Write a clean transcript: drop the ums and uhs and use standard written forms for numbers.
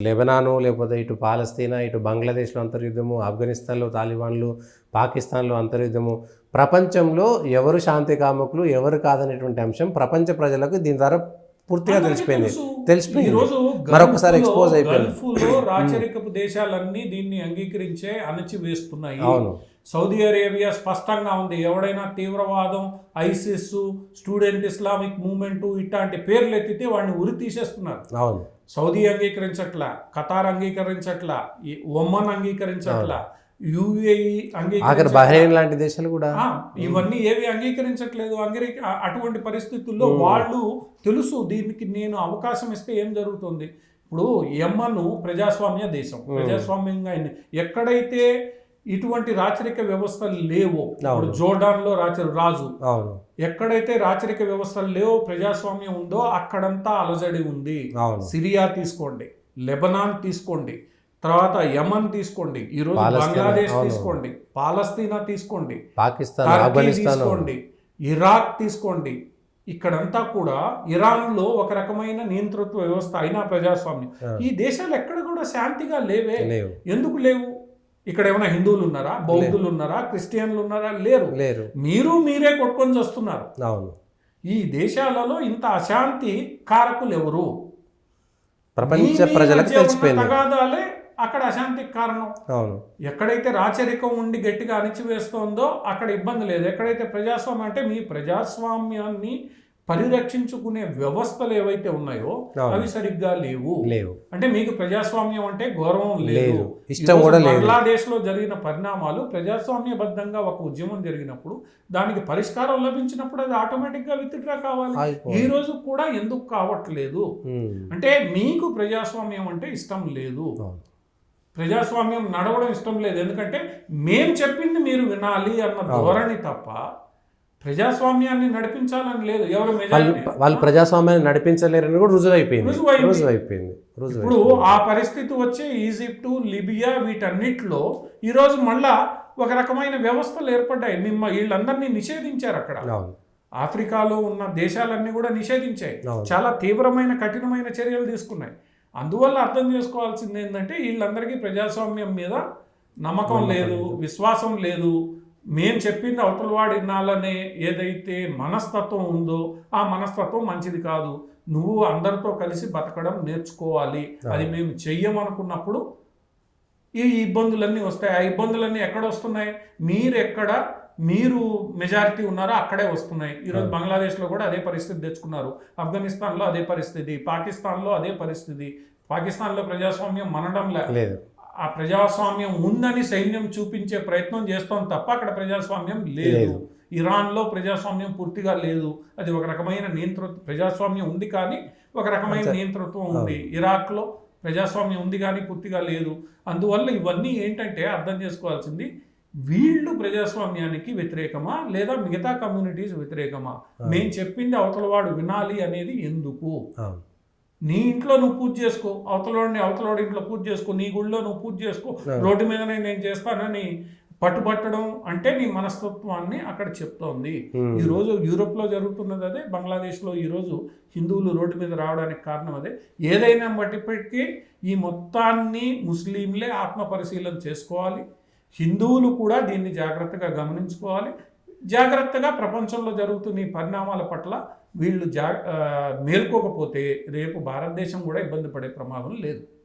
లెబనాను లేకపోతే ఇటు పాలస్తీనా, ఇటు బంగ్లాదేశ్‌లో అంతర్యుద్ధము, ఆఫ్ఘనిస్తాన్‌లో తాలిబాన్లు, పాకిస్తాన్‌లో అంతర్యుద్ధము. ప్రపంచంలో ఎవరు శాంతి కాముకులు, ఎవరు కాదనేటువంటి అంశం ప్రపంచ ప్రజలకు దీని ద్వారా పూర్తిగా తెలిసిపోయింది. ఈరోజు మరొకసారి ఎక్స్‌పోజ్ అయిపోయింది. గల్ఫ్‌లో రాచరికపు దేశాలన్నీ దీన్ని అంగీకరించే అణచివేస్తున్నాయి. అవును. సౌదీ అరేబియా స్పష్టంగా ఉంది. ఎవడైనా తీవ్రవాదం, ఐసిస్, స్టూడెంట్ ఇస్లామిక్ మూవ్మెంట్ ఇట్లాంటి పేర్లు ఎత్తితే వాడిని ఉరి తీసేస్తున్నారు. అవును. సౌదీ అంగీకరించట్లా, ఖతార్ అంగీకరించట్లా, ఒమన్ అంగీకరించట్లా, యుఏఈ ఆఖరి బహ్రెయిన్ లాంటి దేశాలు కూడా ఇవన్నీ ఏవి అంగీకరించట్లేదు. అటువంటి పరిస్థితుల్లో వాళ్ళు తెలుసు దీనికి నేను అవకాశం ఇస్తే ఏం జరుగుతుంది. ఇప్పుడు యెమెన్ ప్రజాస్వామ్య దేశం, ప్రజాస్వామ్యంగా ఎక్కడైతే ఇటువంటి రాచరిక వ్యవస్థలు లేవో, ఇప్పుడు జోర్డాన్లో రాజు, ఎక్కడైతే రాచరిక వ్యవస్థలు లేవో ప్రజాస్వామ్యం ఉందో అక్కడంతా అలజడి ఉంది. సిరియా తీసుకోండి, లెబనాన్ తీసుకోండి, తర్వాత యమన్ తీసుకోండి, ఈరోజు బంగ్లాదేశ్ తీసుకోండి, పాలస్తీనా తీసుకోండి, పాకిస్తాన్ తీసుకోండి, ఇరాక్ తీసుకోండి. ఇక్కడంతా కూడా ఇరాన్లో ఒక రకమైన నియంతృత్వ వ్యవస్థ అయినా ప్రజాస్వామ్యం. ఈ దేశాలు ఎక్కడ కూడా శాంతిగా లేవే. ఎందుకు లేవు? ఇక్కడ ఏమైనా హిందువులు ఉన్నారా, బౌద్ధులు ఉన్నారా, క్రిస్టియన్లు ఉన్నారా? లేరు. మీరే కొట్టుకొని వస్తున్నారు. అవును. ఈ దేశాలలో ఇంత అశాంతి కారకులు ఎవరు? ప్రపంచ ప్రజలకు తెలిసిపోయింది. తగాదాలే అక్కడ అశాంతికి కారణం. అవును. ఎక్కడైతే రాచరికం ఉండి గట్టిగా అణిచివేస్తోందో అక్కడ ఇబ్బంది లేదు. ఎక్కడైతే ప్రజాస్వామ్యం అంటే మీ ప్రజాస్వామ్యాన్ని పరిరక్షించుకునే వ్యవస్థలు ఏవైతే ఉన్నాయో అవి సరిగ్గా లేవు. అంటే మీకు ప్రజాస్వామ్యం అంటే గౌరవం లేదు, ఇష్టం కూడా లేదు. బంగ్లాదేశ్ లో జరిగిన పరిణామాలు ప్రజాస్వామ్యబద్ధంగా ఒక ఉద్యమం జరిగినప్పుడు దానికి పరిష్కారం లభించినప్పుడు అది ఆటోమేటిక్ గా విత్డ్రా కావాలి. ఈ రోజు కూడా ఎందుకు కావట్లేదు అంటే మీకు ప్రజాస్వామ్యం అంటే ఇష్టం లేదు, ప్రజాస్వామ్యం నడవడం ఇష్టం లేదు. ఎందుకంటే మేం చెప్పింది మీరు వినాలి అన్న ధోరణి తప్ప ప్రజాస్వామ్యాన్ని నడిపించాలని లేదు. ఎవరు వాళ్ళు ప్రజాస్వామ్యాన్ని నడిపించలేరని కూడా రుజువైపోయింది. ఇప్పుడు ఆ పరిస్థితి వచ్చే ఈజిప్టు, లిబియా వీటన్నిటిలో ఈరోజు మళ్ళా ఒక రకమైన వ్యవస్థలు ఏర్పడ్డాయి. వీళ్ళందరినీ నిషేధించారు. అక్కడ ఆఫ్రికాలో ఉన్న దేశాలన్నీ కూడా నిషేధించాయి. చాలా తీవ్రమైన కఠినమైన చర్యలు తీసుకున్నాయి. అందువల్ల అర్థం చేసుకోవాల్సింది ఏంటంటే వీళ్ళందరికీ ప్రజాస్వామ్యం మీద నమ్మకం లేదు, విశ్వాసం లేదు. మేం చెప్పింది అవతలవాడు వినాలనే ఏదైతే మనస్తత్వం ఉందో ఆ మనస్తత్వం మంచిది కాదు. నువ్వు అందరితో కలిసి బతకడం నేర్చుకోవాలి. అది మేము చెయ్యమనుకున్నప్పుడు ఈ ఇబ్బందులన్నీ వస్తాయి. ఆ ఇబ్బందులన్నీ ఎక్కడ వస్తున్నాయి? మీరు మెజారిటీ ఉన్నారో అక్కడే వస్తున్నాయి. ఈరోజు బంగ్లాదేశ్లో కూడా అదే పరిస్థితి తెచ్చుకున్నారు, ఆఫ్ఘనిస్తాన్లో అదే పరిస్థితి, పాకిస్తాన్లో అదే పరిస్థితి. పాకిస్తాన్లో ప్రజాస్వామ్యం మనడం లేదు. ఆ ప్రజాస్వామ్యం ఉందని సైన్యం చూపించే ప్రయత్నం చేస్తాం తప్ప అక్కడ ప్రజాస్వామ్యం లేదు. ఇరాన్లో ప్రజాస్వామ్యం పూర్తిగా లేదు. అది ఒక రకమైన నియంతృత్వం. ప్రజాస్వామ్యం ఉంది కానీ ఒక రకమైన నియంతృత్వం ఉంది. ఇరాక్లో ప్రజాస్వామ్యం ఉంది కానీ పూర్తిగా లేదు. అందువల్ల ఇవన్నీ ఏంటంటే అర్థం చేసుకోవాల్సింది, వీళ్ళు ప్రజాస్వామ్యానికి వ్యతిరేకమా లేదా మిగతా కమ్యూనిటీస్ వ్యతిరేకమా? నేను చెప్పింది అవతలవాడు వినాలి అనేది ఎందుకు? నీ ఇంట్లో నువ్వు పూజ చేసుకో, అవతలవాడి ఇంట్లో పూజ చేసుకో, నీ గుళ్ళో నువ్వు పూజ చేసుకో, రోడ్డు మీదనే నేను చేస్తానని పట్టుబట్టడం అంటే నీ మనస్తత్వాన్ని అక్కడ చెప్తోంది. ఈరోజు యూరోప్లో జరుగుతున్నది అదే, బంగ్లాదేశ్లో ఈరోజు హిందువులు రోడ్డు మీద రావడానికి కారణం అదే. ఏదైనా బట్టిప్పటికీ ఈ మొత్తాన్ని ముస్లింలే ఆత్మ పరిశీలన చేసుకోవాలి. హిందువులు కూడా దీన్ని జాగ్రత్తగా గమనించుకోవాలి. జాగ్రత్తగా ప్రపంచంలో జరుగుతున్న ఈ పరిణామాల పట్ల వీళ్ళు మేల్కోకపోతే రేపు భారతదేశం కూడా ఇబ్బంది పడే ప్రమాదం లేదు.